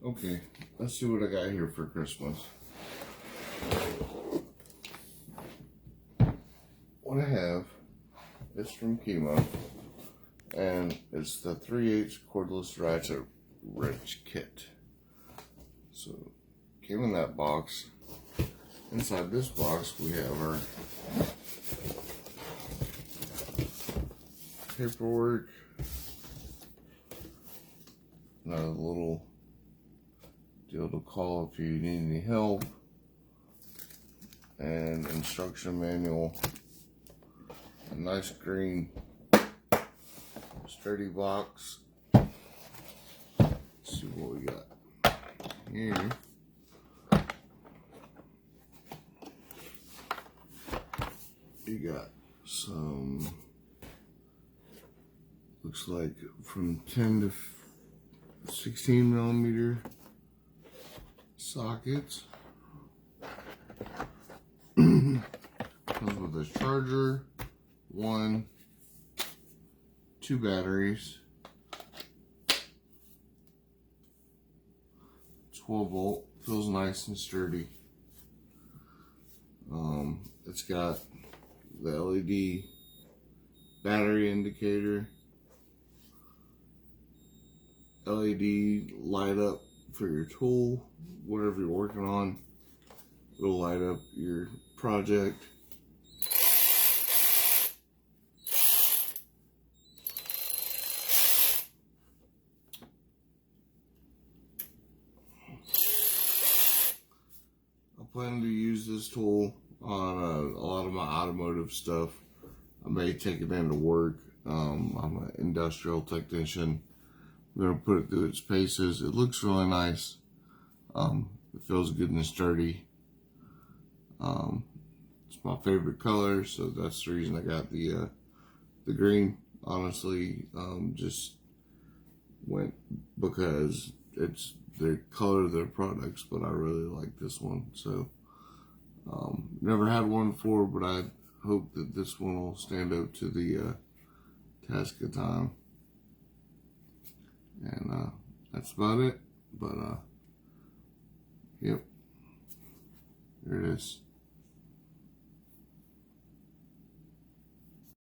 Okay, let's see what I got here for Christmas. What I have is from KIMO, and it's the 3/8 cordless ratchet wrench kit. So, came in that box. Inside this box, we have our paperwork, another little deal to call if you need any help, and instruction manual, a nice green sturdy box. Let's see what we got here. You got some, looks like from 10 to 16 millimeter sockets. Comes with a charger, 2 batteries, 12 volt, feels nice and sturdy. It's got the LED battery indicator, LED light up for your tool, whatever you're working on. It'll light up your project. I plan to use this tool on a lot of my automotive stuff. I may take it into work. I'm an industrial technician. I'm going to put it through its paces. It looks really nice. It feels good and sturdy. It's my favorite color, so that's the reason I got the green. Honestly, just went because it's the color of their products, but I really like this one. So, never had one before, but I hope that this one will stand up to the task of time. And that's about it. But yep, there it is.